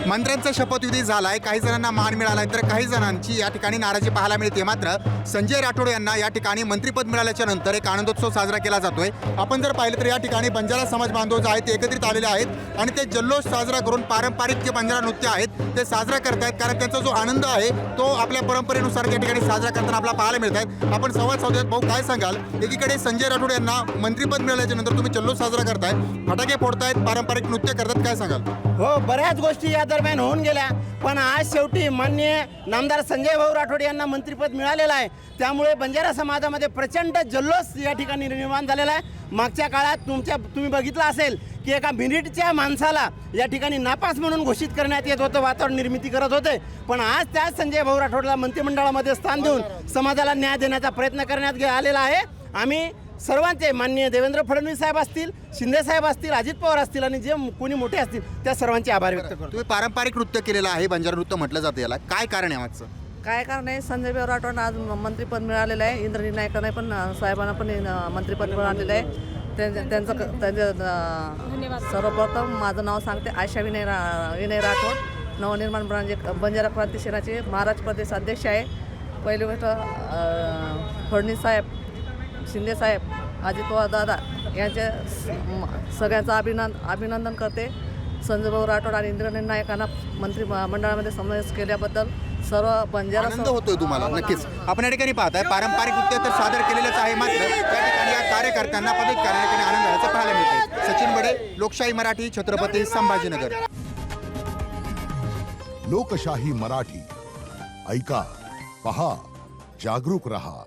मंत्र्यांचा शपथविधी झालाय, काही जणांना मान मिळालाय तर काही जणांची या ठिकाणी नाराजी पाहायला मिळते। मात्र संजय राठोड यांना या ठिकाणी मंत्रिपद मिळाल्याच्या नंतर एक आनंदोत्सव साजरा केला जातोय। आपण जर पाहिलं तर या ठिकाणी बंजारा समाज बांधव जे आहेत ते एकत्रित आलेले आहेत आणि ते जल्लोष साजरा करून पारंपरिक जे बंजारा नृत्य आहेत ते साजरा करतायत, कारण त्यांचा जो आनंद आहे तो आपल्या परंपरेनुसार या ठिकाणी साजरा करताना आपल्याला पाहायला मिळत आहे। आपण संवाद साधूयात। भाऊ, काय सांगाल? एकीकडे संजय राठोड यांना मंत्रिपद मिळाल्याच्या नंतर तुम्ही जल्लोष साजरा करताय, फटाके फोडतायत, पारंपरिक नृत्य करतात, काय सांगाल? हो, बऱ्याच गोष्टी या दरम्यान होऊन गेल्या, पण आज शेवटी माननीय नामदार संजय भाऊ राठोड यांना मंत्रिपद मिळालेलं आहे। त्यामुळे बंजारा समाजामध्ये प्रचंड जल्लोष या ठिकाणी निर्माण झालेला आहे। मागच्या काळात तुम्ही बघितलं असेल की एका मिनिटच्या माणसाला या ठिकाणी नापास म्हणून घोषित करण्यात येत होतं, वातावरण निर्मिती करत होते, पण आज त्याच संजय भाऊ राठोडला मंत्रिमंडळामध्ये स्थान देऊन समाजाला न्याय देण्याचा प्रयत्न करण्यात आलेला आहे। आम्ही सर्वांचे माननीय देवेंद्र फडणवीस साहेब असतील, शिंदे साहेब असतील, अजित पवार असतील आणि जे कोणी मोठे असतील त्या सर्वांचे आभार व्यक्त करतो। तुम्ही पारंपरिक नृत्य केलेलं आहे, बंजारा नृत्य म्हटलं जातं, याला काय कारण आहे मागचं? काय कारण आहे? संजय भाऊ राठोड आज मंत्रिपद मिळालेलं आहे। इंद्रनील नाईकांना पण साहेबांना पण मंत्रिपद मिळालेलं आहे। त्यांचं सर्वप्रथम माझं नाव सांगते, आशा विनय राठोड, नवनिर्माण बंजारा क्रांती सेनाचे महाराष्ट्र प्रदेश अध्यक्ष आहे। पहिली गोष्ट, फडणवीस साहेब, शिंदे साहेब, अजित पवार दादा यांचे सगळ्यांचं अभिनंदन करते। संजय भाऊ राठोड आणि इंद्रनील नाईकांना मंत्रिमंडळामध्ये समावेश केल्याबद्दल सर्व बंजारा आनंद होतोय तुम्हाला? नक्कीच। आपण या ठिकाणी पाहताय पारंपरिक नृत्य तर सादर केलेलंच आहे, मात्र त्या ठिकाणी या कार्यकर्त्यांना पदाधिकाऱ्यांना या ठिकाणी आनंद झाल्याचं पाहायला मिळतंय। सचिन बडे, लोकशाही मराठी, छत्रपती संभाजीनगर। लोकशाही मराठी, ऐका, पहा, जागरूक रहा।